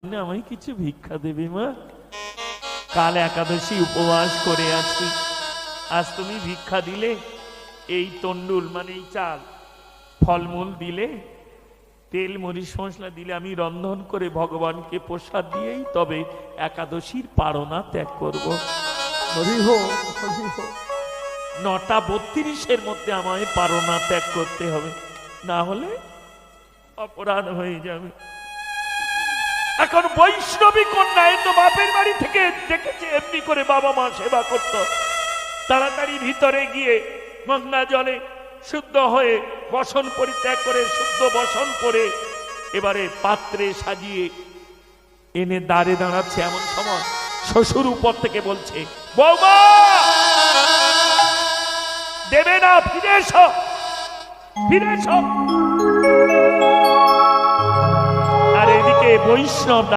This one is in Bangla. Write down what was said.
আমায় কিছু ভিক্ষা দেবে মা? কাল একাদশী উপবাস করে আছি, আজ তুমি ভিক্ষা দিলে, এই তন্ডুল মানে এই চাল, ফলমূল দিলে, তেল মরিচ মশলা দিলে, আমি রন্ধন করে ভগবানকে প্রসাদ দিয়েই তবে একাদশীর পারনা ত্যাগ করব। 9:32 মধ্যে আমায় পারনা ত্যাগ করতে হবে, না হলে অপরাধ হয়ে যাবে। এখন বৈষ্ণবী কন্যা তো বাপের বাড়ি থেকে দেখেছে এমনি করে বাবা মা সেবা করত, তাড়াতাড়ি ভিতরে গিয়ে গঙ্গা জলে শুদ্ধ হয়ে বসন পরিত্যাগ করে শুদ্ধ বসন করে এবারে পাত্রে সাজিয়ে এনে দাঁড়ে দাঁড়াচ্ছে। এমন সময় শ্বশুর উপর থেকে বলছে, বৌমা দেবে না, ফিরে এসো, ফিরে এসো। আর এদিকে বৈষ্ণব